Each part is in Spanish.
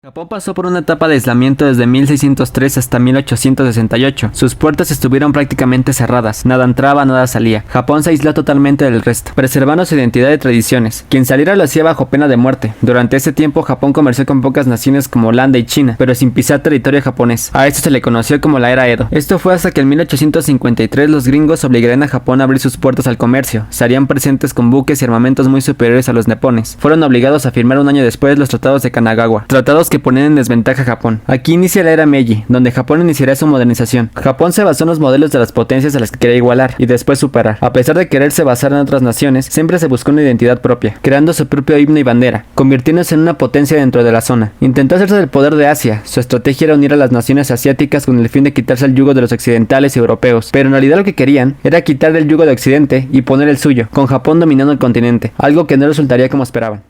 Japón pasó por una etapa de aislamiento desde 1603 hasta 1868. Sus puertas estuvieron prácticamente cerradas, nada entraba, nada salía. Japón se aisló totalmente del resto, preservando su identidad y tradiciones. Quien saliera lo hacía bajo pena de muerte. Durante ese tiempo Japón comerció con pocas naciones como Holanda y China, pero sin pisar territorio japonés. A esto se le conoció como la era Edo. Esto fue hasta que en 1853 los gringos obligarían a Japón a abrir sus puertas al comercio. Se harían presentes con buques y armamentos muy superiores a los nipones. Fueron obligados a firmar un año después los tratados de Kanagawa, tratados que ponían en desventaja a Japón. Aquí inicia la era Meiji, donde Japón iniciará su modernización. Japón se basó en los modelos de las potencias a las que quería igualar y después superar. A pesar de quererse basar en otras naciones, siempre se buscó una identidad propia, creando su propio himno y bandera, convirtiéndose en una potencia dentro de la zona. Intentó hacerse del poder de Asia. Su estrategia era unir a las naciones asiáticas con el fin de quitarse el yugo de los occidentales y europeos, pero en realidad lo que querían era quitar el yugo de Occidente y poner el suyo, con Japón dominando el continente, algo que no resultaría como esperaban.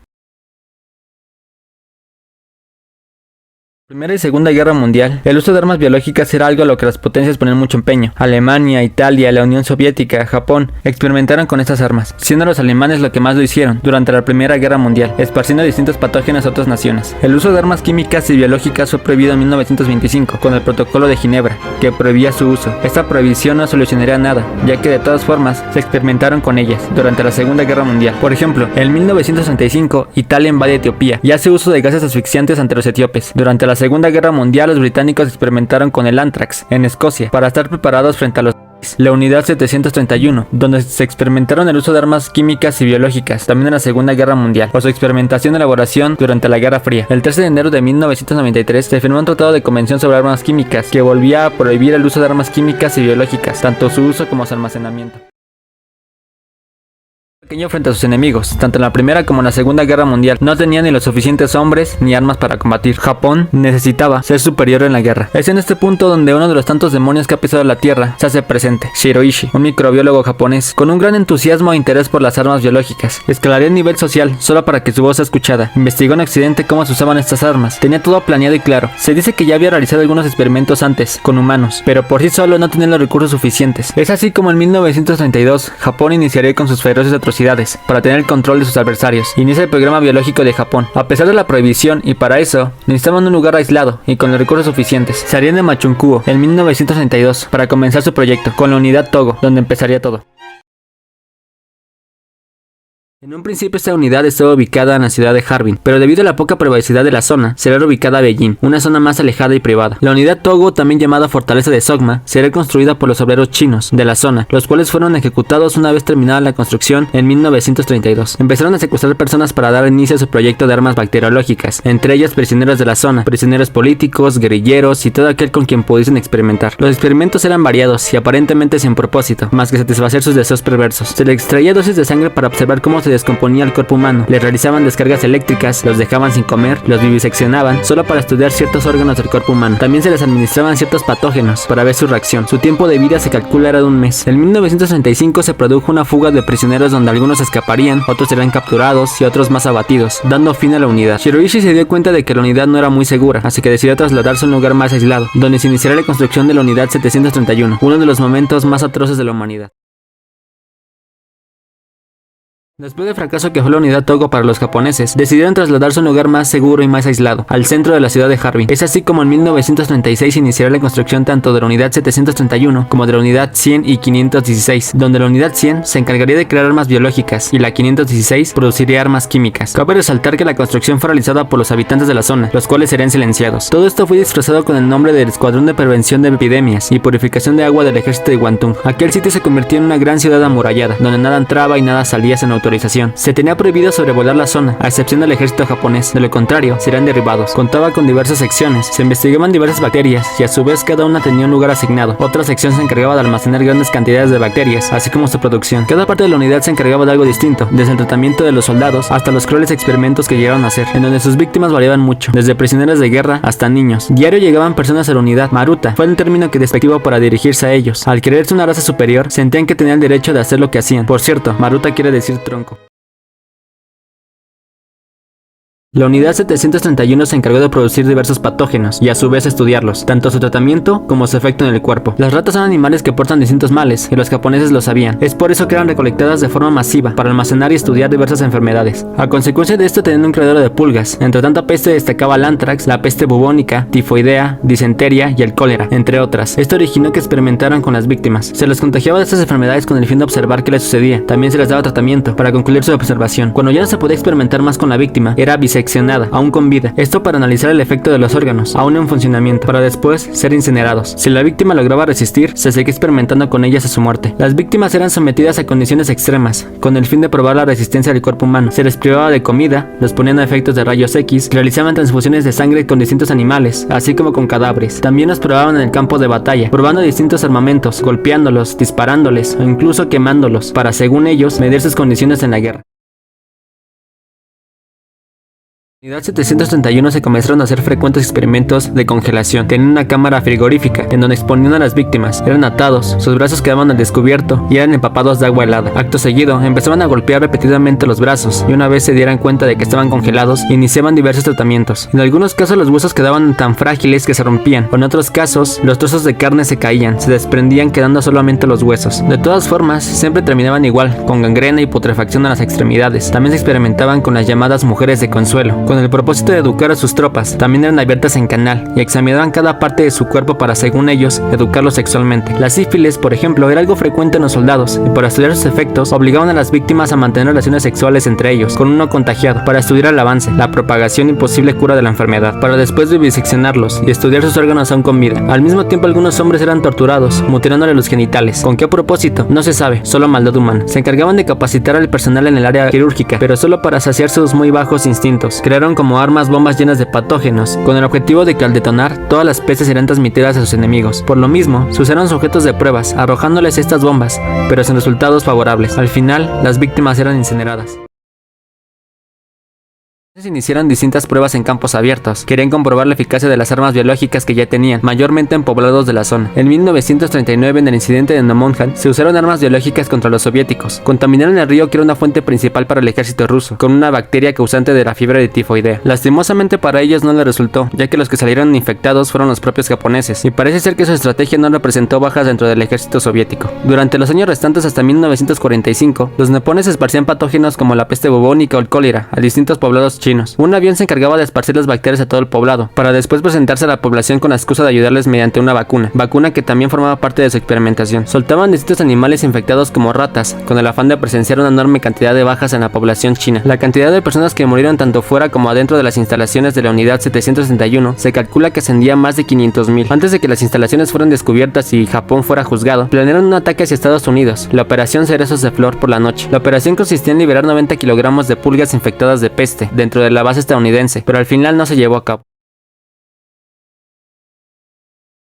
Primera y Segunda Guerra Mundial, el uso de armas biológicas era algo a lo que las potencias ponían mucho empeño. Alemania, Italia, la Unión Soviética, Japón experimentaron con estas armas, siendo los alemanes los que más lo hicieron durante la Primera Guerra Mundial, esparciendo distintos patógenos a otras naciones. El uso de armas químicas y biológicas fue prohibido en 1925 con el Protocolo de Ginebra, que prohibía su uso. Esta prohibición no solucionaría nada, ya que de todas formas se experimentaron con ellas durante la Segunda Guerra Mundial. Por ejemplo, en 1935 Italia invade Etiopía y hace uso de gases asfixiantes ante los etíopes. Durante la Segunda Guerra Mundial, los británicos experimentaron con el Anthrax en Escocia para estar preparados frente a los la Unidad 731, donde se experimentaron el uso de armas químicas y biológicas, también en la Segunda Guerra Mundial, por su experimentación y elaboración durante la Guerra Fría. El 13 de enero de 1993 se firmó un tratado de convención sobre armas químicas que volvía a prohibir el uso de armas químicas y biológicas, tanto su uso como su almacenamiento. Pequeño frente a sus enemigos, tanto en la Primera como en la Segunda Guerra Mundial. No tenía ni los suficientes hombres ni armas para combatir. Japón necesitaba ser superior en la guerra. Es en este punto donde uno de los tantos demonios que ha pisado la Tierra se hace presente. Shiroishi, un microbiólogo japonés, con un gran entusiasmo e interés por las armas biológicas. Escalaría el nivel social solo para que su voz sea escuchada. Investigó en Occidente cómo se usaban estas armas. Tenía todo planeado y claro. Se dice que ya había realizado algunos experimentos antes, con humanos, pero por sí solo no tenía los recursos suficientes. Es así como en 1932, Japón iniciaría con sus feroces atrocidades para tener el control de sus adversarios. Inicia el programa biológico de Japón, a pesar de la prohibición, y para eso necesitaban un lugar aislado y con los recursos suficientes. Se harían de Machunkuo en 1932 para comenzar su proyecto, con la unidad Togo, donde empezaría todo. En un principio esta unidad estaba ubicada en la ciudad de Harbin, pero debido a la poca privacidad de la zona, será ubicada a Beijing, una zona más alejada y privada. La unidad Togo, también llamada Fortaleza de Sogma, será construida por los obreros chinos de la zona, los cuales fueron ejecutados una vez terminada la construcción en 1932. Empezaron a secuestrar personas para dar inicio a su proyecto de armas bacteriológicas, entre ellas prisioneros de la zona, prisioneros políticos, guerrilleros y todo aquel con quien pudiesen experimentar. Los experimentos eran variados y aparentemente sin propósito, más que satisfacer sus deseos perversos. Se le extraía dosis de sangre para observar cómo se descomponía el cuerpo humano, les realizaban descargas eléctricas, los dejaban sin comer, los viviseccionaban solo para estudiar ciertos órganos del cuerpo humano. También se les administraban ciertos patógenos para ver su reacción. Su tiempo de vida se calcula era de un mes. En 1935 se produjo una fuga de prisioneros donde algunos escaparían, otros serían capturados y otros más abatidos, dando fin a la unidad. Shiroishi se dio cuenta de que la unidad no era muy segura, así que decidió trasladarse a un lugar más aislado, donde se iniciará la construcción de la Unidad 731, uno de los momentos más atroces de la humanidad. Después del fracaso que fue la unidad Togo para los japoneses, decidieron trasladarse a un lugar más seguro y más aislado, al centro de la ciudad de Harbin. Es así como en 1936 iniciará la construcción tanto de la unidad 731 como de la unidad 100 y 516, donde la unidad 100 se encargaría de crear armas biológicas y la 516 produciría armas químicas. Cabe resaltar que la construcción fue realizada por los habitantes de la zona, los cuales serían silenciados. Todo esto fue disfrazado con el nombre del Escuadrón de Prevención de Epidemias y Purificación de Agua del Ejército de Guantánamo. Aquel sitio se convirtió en una gran ciudad amurallada, donde nada entraba y nada salía sin autorización. Se tenía prohibido sobrevolar la zona, a excepción del ejército japonés, de lo contrario, serían derribados. Contaba con diversas secciones, se investigaban diversas bacterias y a su vez cada una tenía un lugar asignado. Otra sección se encargaba de almacenar grandes cantidades de bacterias, así como su producción. Cada parte de la unidad se encargaba de algo distinto, desde el tratamiento de los soldados hasta los crueles experimentos que llegaron a hacer, en donde sus víctimas variaban mucho, desde prisioneros de guerra hasta niños. Diario llegaban personas a la unidad. Maruta fue un término que despectivo para dirigirse a ellos. Al creerse una raza superior, sentían que tenían el derecho de hacer lo que hacían. Por cierto, Maruta quiere decir tronco. La unidad 731 se encargó de producir diversos patógenos y a su vez estudiarlos, tanto su tratamiento como su efecto en el cuerpo. Las ratas son animales que portan distintos males, y los japoneses lo sabían. Es por eso que eran recolectadas de forma masiva para almacenar y estudiar diversas enfermedades. A consecuencia de esto tenían un criadero de pulgas. Entre tanta peste destacaba el anthrax, la peste bubónica, tifoidea, disentería y el cólera, entre otras. Esto originó que experimentaran con las víctimas. Se les contagiaba de estas enfermedades con el fin de observar qué les sucedía. También se les daba tratamiento para concluir su observación. Cuando ya no se podía experimentar más con la víctima, era biseccionada, aún con vida. Esto para analizar el efecto de los órganos, aún en funcionamiento, para después ser incinerados. Si la víctima lograba resistir, se seguía experimentando con ellas a su muerte. Las víctimas eran sometidas a condiciones extremas, con el fin de probar la resistencia del cuerpo humano. Se les privaba de comida, los ponían a efectos de rayos X, realizaban transfusiones de sangre con distintos animales, así como con cadáveres. También los probaban en el campo de batalla, probando distintos armamentos, golpeándolos, disparándoles o incluso quemándolos, para, según ellos, medir sus condiciones en la guerra. En la unidad 731 se comenzaron a hacer frecuentes experimentos de congelación. Tenían una cámara frigorífica en donde exponían a las víctimas. Eran atados, sus brazos quedaban al descubierto y eran empapados de agua helada. Acto seguido, empezaban a golpear repetidamente los brazos y una vez se dieran cuenta de que estaban congelados, iniciaban diversos tratamientos. En algunos casos los huesos quedaban tan frágiles que se rompían, o en otros casos los trozos de carne se caían, se desprendían quedando solamente los huesos. De todas formas, siempre terminaban igual, con gangrena y putrefacción a las extremidades. También se experimentaban con las llamadas mujeres de consuelo, con el propósito de educar a sus tropas. También eran abiertas en canal y examinaban cada parte de su cuerpo para, según ellos, educarlos sexualmente. La sífilis, por ejemplo, era algo frecuente en los soldados y para estudiar sus efectos obligaban a las víctimas a mantener relaciones sexuales entre ellos, con uno contagiado, para estudiar el avance, la propagación y posible cura de la enfermedad, para después diseccionarlos y estudiar sus órganos aún con vida. Al mismo tiempo, algunos hombres eran torturados, mutilándole los genitales. ¿Con qué propósito? No se sabe, solo maldad humana. Se encargaban de capacitar al personal en el área quirúrgica, pero solo para saciar sus muy bajos instintos. Crearon como armas bombas llenas de patógenos, con el objetivo de que al detonar, todas las pestes serán transmitidas a sus enemigos. Por lo mismo, se usaron sujetos de pruebas, arrojándoles estas bombas, pero sin resultados favorables. Al final, las víctimas eran incineradas. Se iniciaron distintas pruebas en campos abiertos. Querían comprobar la eficacia de las armas biológicas que ya tenían, mayormente en poblados de la zona. En 1939, en el incidente de Nomonhan, se usaron armas biológicas contra los soviéticos. Contaminaron el río, que era una fuente principal para el ejército ruso, con una bacteria causante de la fiebre de tifoidea. Lastimosamente para ellos no les resultó, ya que los que salieron infectados fueron los propios japoneses, y parece ser que su estrategia no representó bajas dentro del ejército soviético. Durante los años restantes hasta 1945, los nipones esparcían patógenos como la peste bubónica o el cólera a distintos poblados chinos. Un avión se encargaba de esparcir las bacterias a todo el poblado, para después presentarse a la población con la excusa de ayudarles mediante una vacuna que también formaba parte de su experimentación. Soltaban distintos animales infectados como ratas, con el afán de presenciar una enorme cantidad de bajas en la población china. La cantidad de personas que murieron tanto fuera como adentro de las instalaciones de la unidad 761 se calcula que ascendía a más de 500,000. Antes de que las instalaciones fueran descubiertas y Japón fuera juzgado, planearon un ataque hacia Estados Unidos, la operación Cerezos de Flor por la noche. La operación consistía en liberar 90 kilogramos de pulgas infectadas de peste dentro de la base estadounidense, pero al final no se llevó a cabo.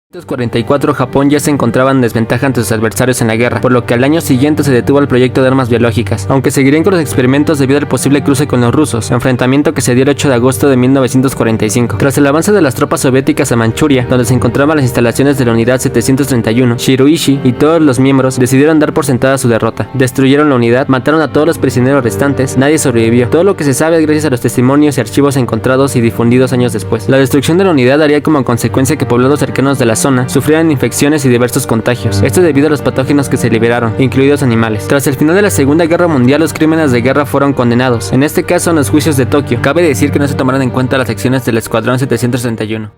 En 1944, Japón ya se encontraba en desventaja ante sus adversarios en la guerra, por lo que al año siguiente se detuvo el proyecto de armas biológicas, aunque seguirían con los experimentos debido al posible cruce con los rusos, enfrentamiento que se dio el 8 de agosto de 1945. Tras el avance de las tropas soviéticas a Manchuria, donde se encontraban las instalaciones de la unidad 731, Shiroishi y todos los miembros decidieron dar por sentada su derrota. Destruyeron la unidad, mataron a todos los prisioneros restantes, nadie sobrevivió. Todo lo que se sabe es gracias a los testimonios y archivos encontrados y difundidos años después. La destrucción de la unidad daría como consecuencia que poblados cercanos de la zona sufrieran infecciones y diversos contagios, esto debido a los patógenos que se liberaron, incluidos animales. Tras el final de la Segunda Guerra Mundial, los crímenes de guerra fueron condenados, en este caso en los juicios de Tokio. Cabe decir que no se tomaron en cuenta las acciones del Escuadrón 731.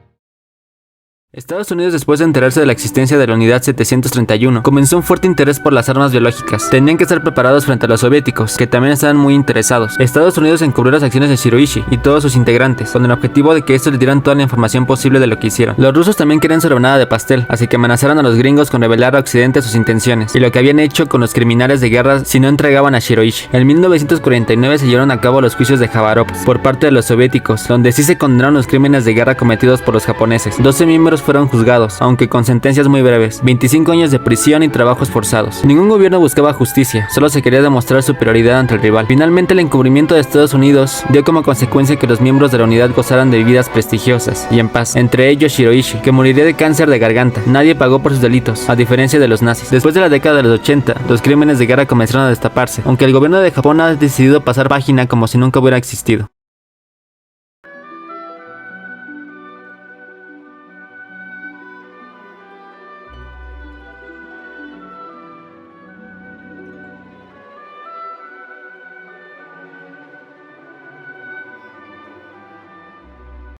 Estados Unidos, después de enterarse de la existencia de la unidad 731, comenzó un fuerte interés por las armas biológicas. Tenían que estar preparados frente a los soviéticos, que también estaban muy interesados. Estados Unidos encubrió las acciones de Shiroishi y todos sus integrantes, con el objetivo de que estos les dieran toda la información posible de lo que hicieron. Los rusos también querían su rebanada de pastel, así que amenazaron a los gringos con revelar a Occidente sus intenciones y lo que habían hecho con los criminales de guerra si no entregaban a Shiroishi. En 1949 se llevaron a cabo los juicios de Khabarovsk por parte de los soviéticos, donde sí se condenaron los crímenes de guerra cometidos por los japoneses. 12 miembros fueron juzgados, aunque con sentencias muy breves, 25 años de prisión y trabajos forzados. Ningún gobierno buscaba justicia, solo se quería demostrar superioridad ante el rival. Finalmente, el encubrimiento de Estados Unidos dio como consecuencia que los miembros de la unidad gozaran de vidas prestigiosas y en paz, entre ellos Shiroishi, que moriría de cáncer de garganta. Nadie pagó por sus delitos, a diferencia de los nazis. Después de la década de los 80, los crímenes de guerra comenzaron a destaparse, aunque el gobierno de Japón ha decidido pasar página como si nunca hubiera existido.